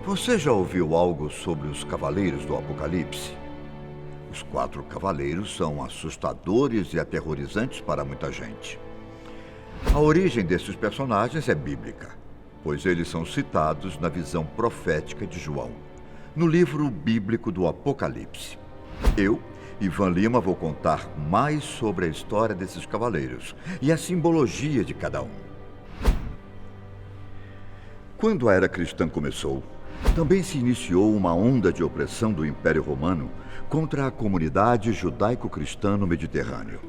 Você já ouviu algo sobre os Cavaleiros do Apocalipse? Os 4 cavaleiros são assustadores e aterrorizantes para muita gente. A origem desses personagens é bíblica, pois eles são citados na visão profética de João, no livro bíblico do Apocalipse. Eu, Ivan Lima, vou contar mais sobre a história desses cavaleiros e a simbologia de cada um. Quando a era cristã começou, também se iniciou uma onda de opressão do Império Romano contra a comunidade judaico-cristã no Mediterrâneo.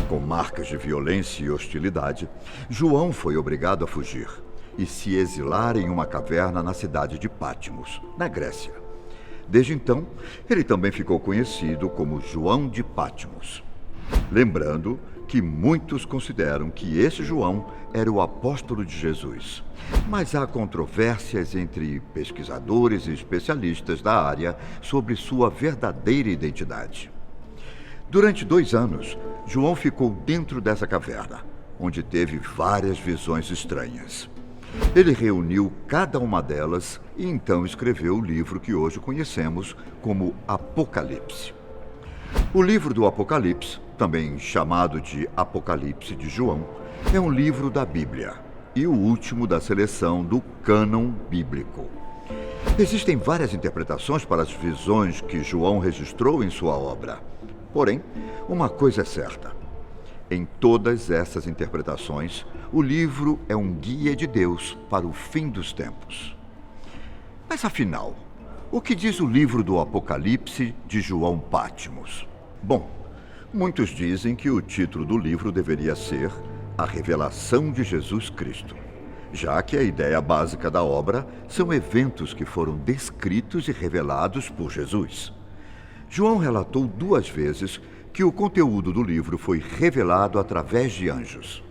Com marcas de violência e hostilidade, João foi obrigado a fugir e se exilar em uma caverna na cidade de Patmos, na Grécia. Desde então, ele também ficou conhecido como João de Patmos. Lembrando que muitos consideram que esse João era o apóstolo de Jesus. Mas há controvérsias entre pesquisadores e especialistas da área sobre sua verdadeira identidade. Durante 2 anos, João ficou dentro dessa caverna, onde teve várias visões estranhas. Ele reuniu cada uma delas e então escreveu o livro que hoje conhecemos como Apocalipse. O livro do Apocalipse, também chamado de Apocalipse de João, é um livro da Bíblia e o último da seleção do cânon bíblico. Existem várias interpretações para as visões que João registrou em sua obra. Porém, uma coisa é certa. Em todas essas interpretações, o livro é um guia de Deus para o fim dos tempos. Mas afinal, o que diz o livro do Apocalipse de João Patmos? Bom, muitos dizem que o título do livro deveria ser A Revelação de Jesus Cristo, já que a ideia básica da obra são eventos que foram descritos e revelados por Jesus. João relatou 2 vezes que o conteúdo do livro foi revelado através de anjos.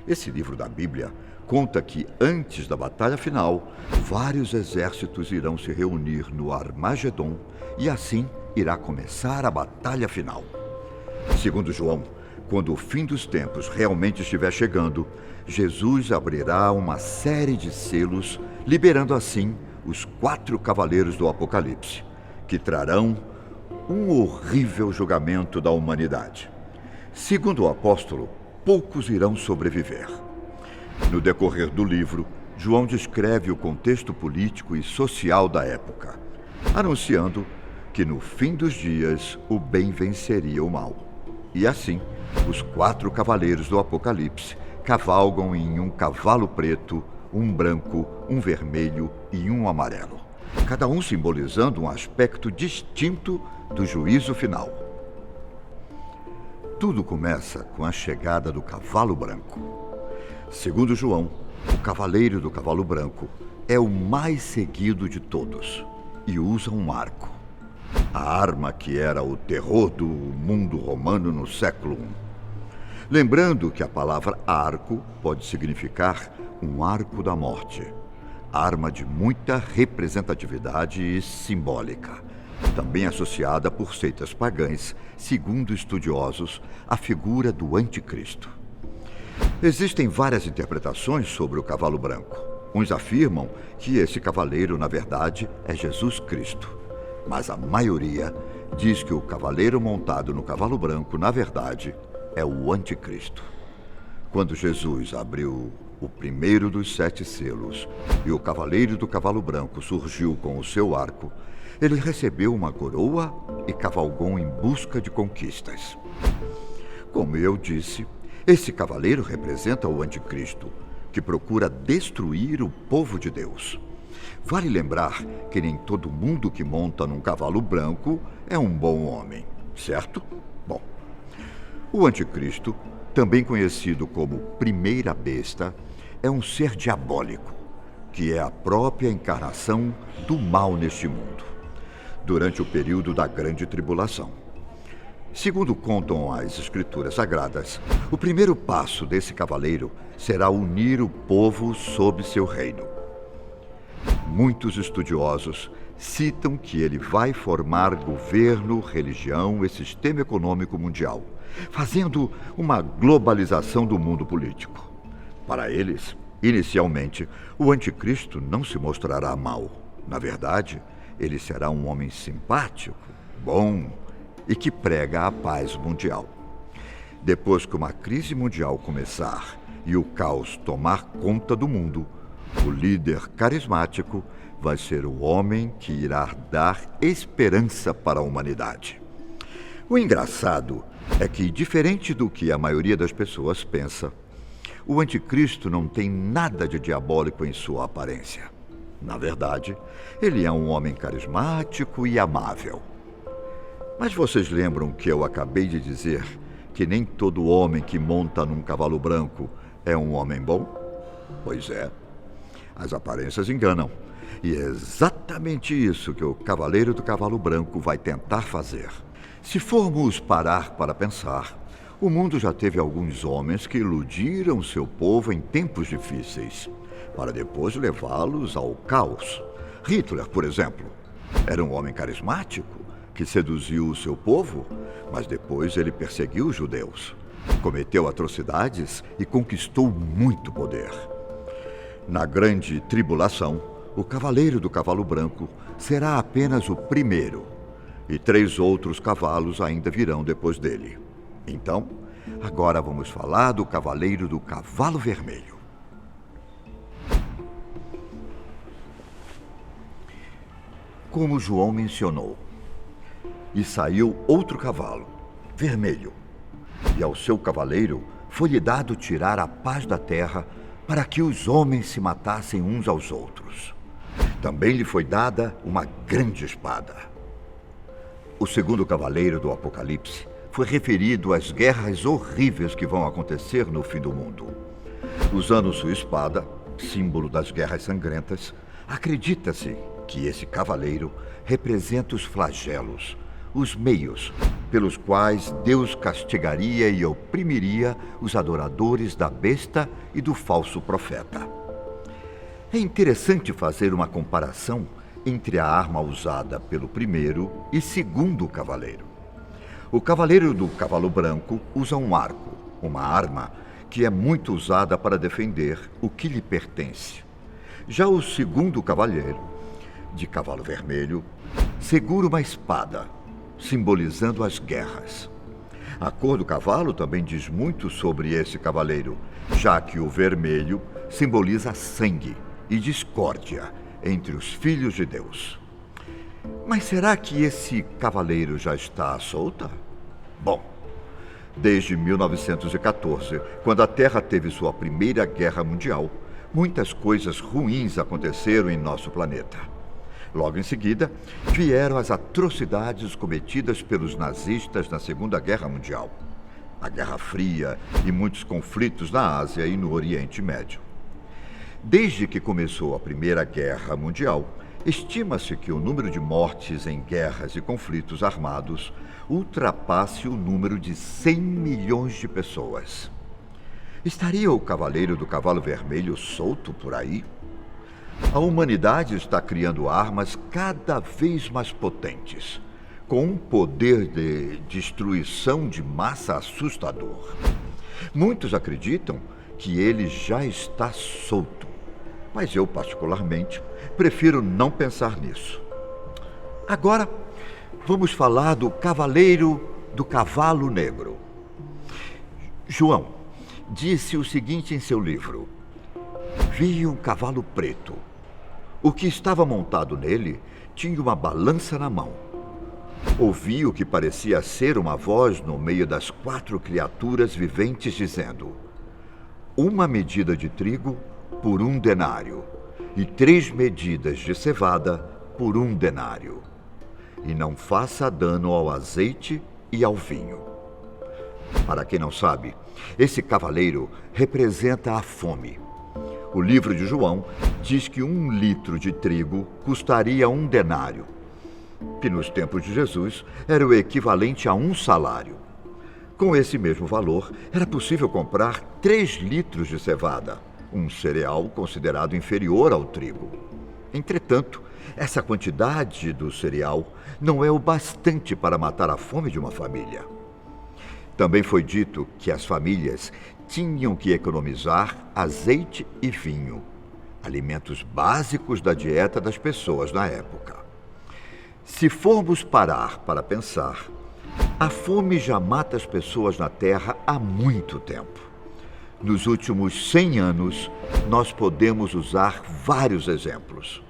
Esse livro da Bíblia conta que, antes da batalha final, vários exércitos irão se reunir no Armagedon e assim irá começar a batalha final. Segundo João, quando o fim dos tempos realmente estiver chegando, Jesus abrirá uma série de selos, liberando assim os 4 cavaleiros do Apocalipse, que trarão um horrível julgamento da humanidade. Segundo o apóstolo, poucos irão sobreviver. No decorrer do livro, João descreve o contexto político e social da época, anunciando que no fim dos dias o bem venceria o mal. E assim, os 4 cavaleiros do Apocalipse cavalgam em um cavalo preto, um branco, um vermelho e um amarelo, cada um simbolizando um aspecto distinto do juízo final. Tudo começa com a chegada do cavalo branco. Segundo João, o cavaleiro do cavalo branco é o mais seguido de todos e usa um arco, a arma que era o terror do mundo romano no século I. Lembrando que a palavra arco pode significar um arco da morte, arma de muita representatividade e simbólica, também associada por seitas pagãs, segundo estudiosos, à figura do anticristo. Existem várias interpretações sobre o cavalo branco. Uns afirmam que esse cavaleiro, na verdade, é Jesus Cristo, mas a maioria diz que o cavaleiro montado no cavalo branco, na verdade, é o anticristo. Quando Jesus abriu o primeiro dos 7 selos e o cavaleiro do cavalo branco surgiu com o seu arco, ele recebeu uma coroa e cavalgou em busca de conquistas. Como eu disse, esse cavaleiro representa o anticristo, que procura destruir o povo de Deus. Vale lembrar que nem todo mundo que monta num cavalo branco é um bom homem, certo? Bom, o anticristo, também conhecido como primeira besta, é um ser diabólico, que é a própria encarnação do mal neste mundo, durante o período da Grande Tribulação. Segundo contam as Escrituras Sagradas, o primeiro passo desse cavaleiro será unir o povo sob seu reino. Muitos estudiosos citam que ele vai formar governo, religião e sistema econômico mundial, fazendo uma globalização do mundo político. Para eles, inicialmente, o anticristo não se mostrará mau, Na verdade, ele será um homem simpático, bom e que prega a paz mundial. Depois que uma crise mundial começar e o caos tomar conta do mundo, o líder carismático vai ser o homem que irá dar esperança para a humanidade. O engraçado é que, diferente do que a maioria das pessoas pensa, o anticristo não tem nada de diabólico em sua aparência. Na verdade, ele é um homem carismático e amável. Mas vocês lembram que eu acabei de dizer que nem todo homem que monta num cavalo branco é um homem bom? Pois é, as aparências enganam. E é exatamente isso que o cavaleiro do cavalo branco vai tentar fazer. Se formos parar para pensar, o mundo já teve alguns homens que iludiram seu povo em tempos difíceis, para depois levá-los ao caos. Hitler, por exemplo, era um homem carismático que seduziu o seu povo, mas depois ele perseguiu os judeus, cometeu atrocidades e conquistou muito poder. Na grande tribulação, o cavaleiro do cavalo branco será apenas o primeiro, e 3 outros cavalos ainda virão depois dele. Então, agora vamos falar do cavaleiro do cavalo vermelho. Como João mencionou, e saiu outro cavalo, vermelho, e ao seu cavaleiro foi-lhe dado tirar a paz da terra para que os homens se matassem uns aos outros. Também lhe foi dada uma grande espada. O segundo cavaleiro do Apocalipse foi referido às guerras horríveis que vão acontecer no fim do mundo. Usando sua espada, símbolo das guerras sangrentas, acredita-se que esse cavaleiro representa os flagelos, os meios pelos quais Deus castigaria e oprimiria os adoradores da besta e do falso profeta. É interessante fazer uma comparação entre a arma usada pelo primeiro e segundo cavaleiro. O cavaleiro do cavalo branco usa um arco, uma arma que é muito usada para defender o que lhe pertence. Já o segundo cavaleiro, de cavalo vermelho, segura uma espada, simbolizando as guerras. A cor do cavalo também diz muito sobre esse cavaleiro, já que o vermelho simboliza sangue e discórdia entre os filhos de Deus. Mas será que esse cavaleiro já está à solta? Bom, desde 1914, quando a Terra teve sua primeira guerra mundial, muitas coisas ruins aconteceram em nosso planeta. Logo em seguida, vieram as atrocidades cometidas pelos nazistas na Segunda Guerra Mundial, a Guerra Fria e muitos conflitos na Ásia e no Oriente Médio. Desde que começou a Primeira Guerra Mundial, estima-se que o número de mortes em guerras e conflitos armados ultrapasse o número de 100 milhões de pessoas. Estaria o cavaleiro do cavalo vermelho solto por aí? A humanidade está criando armas cada vez mais potentes, com um poder de destruição de massa assustador. Muitos acreditam que ele já está solto, mas eu, particularmente, prefiro não pensar nisso. Agora, vamos falar do cavaleiro do cavalo negro. João disse o seguinte em seu livro: vi um cavalo preto. O que estava montado nele tinha uma balança na mão. Ouvi o que parecia ser uma voz no meio das 4 criaturas viventes dizendo: 1 medida de trigo por 1 denário, e 3 medidas de cevada por 1 denário. E não faça dano ao azeite e ao vinho. Para quem não sabe, esse cavaleiro representa a fome. O livro de João diz que 1 litro de trigo custaria 1 denário, que nos tempos de Jesus era o equivalente a 1 salário. Com esse mesmo valor, era possível comprar 3 litros de cevada, um cereal considerado inferior ao trigo. Entretanto, essa quantidade do cereal não é o bastante para matar a fome de uma família. Também foi dito que as famílias tinham que economizar azeite e vinho. alimentos básicos da dieta das pessoas na época. Se formos parar para pensar, a fome já mata as pessoas na Terra há muito tempo. Nos últimos 100 anos, nós podemos usar vários exemplos.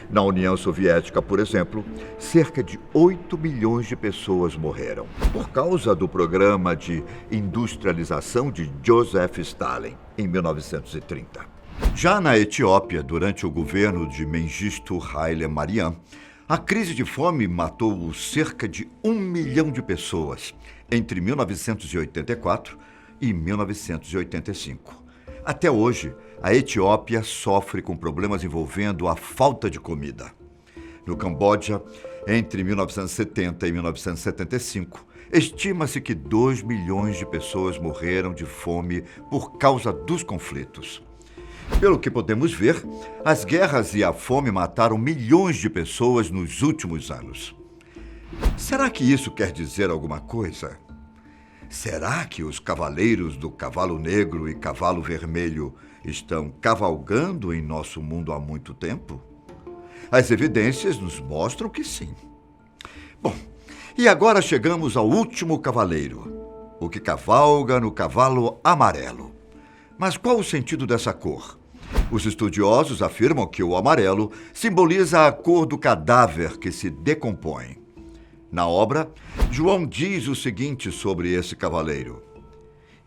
Na União Soviética, por exemplo, cerca de 8 milhões de pessoas morreram por causa do programa de industrialização de Joseph Stalin, em 1930. Já na Etiópia, durante o governo de Mengistu Haile Mariam, a crise de fome matou cerca de 1 milhão de pessoas entre 1984 e 1985. Até hoje, a Etiópia sofre com problemas envolvendo a falta de comida. No Camboja, entre 1970 e 1975, estima-se que 2 milhões de pessoas morreram de fome por causa dos conflitos. Pelo que podemos ver, as guerras e a fome mataram milhões de pessoas nos últimos anos. Será que isso quer dizer alguma coisa? Será que os cavaleiros do cavalo negro e cavalo vermelho estão cavalgando em nosso mundo há muito tempo? As evidências nos mostram que sim. Bom, e agora chegamos ao último cavaleiro, o que cavalga no cavalo amarelo. Mas qual o sentido dessa cor? Os estudiosos afirmam que o amarelo simboliza a cor do cadáver que se decompõe. Na obra, João diz o seguinte sobre esse cavaleiro: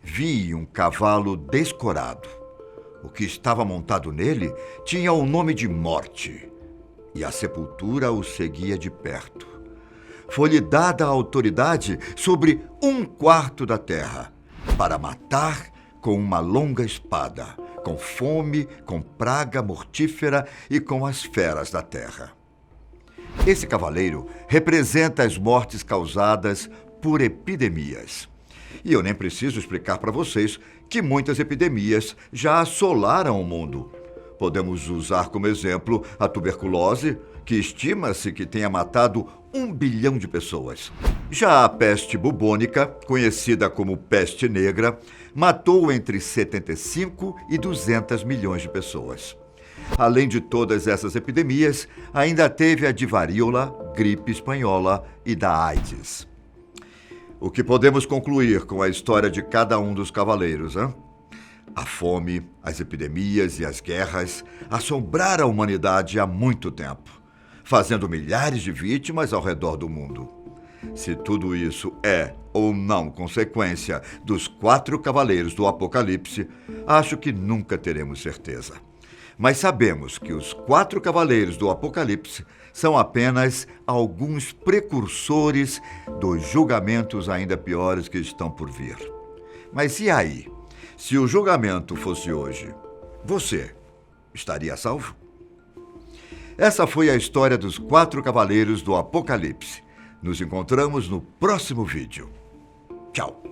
vi um cavalo descorado. O que estava montado nele tinha o nome de Morte, e a sepultura o seguia de perto. Foi-lhe dada a autoridade sobre 1/4 da terra, para matar com uma longa espada, com fome, com praga mortífera e com as feras da terra. Esse cavaleiro representa as mortes causadas por epidemias. E eu nem preciso explicar para vocês que muitas epidemias já assolaram o mundo. Podemos usar como exemplo a tuberculose, que estima-se que tenha matado 1 bilhão de pessoas. Já a peste bubônica, conhecida como peste negra, matou entre 75 e 200 milhões de pessoas. Além de todas essas epidemias, ainda teve a de varíola, gripe espanhola e da AIDS. O que podemos concluir com a história de cada um dos cavaleiros, hein? A fome, as epidemias e as guerras assombraram a humanidade há muito tempo, fazendo milhares de vítimas ao redor do mundo. Se tudo isso é ou não consequência dos 4 cavaleiros do Apocalipse, acho que nunca teremos certeza. Mas sabemos que os 4 cavaleiros do Apocalipse são apenas alguns precursores dos julgamentos ainda piores que estão por vir. Mas e aí? Se o julgamento fosse hoje, você estaria salvo? Essa foi a história dos 4 cavaleiros do Apocalipse. Nos encontramos no próximo vídeo. Tchau!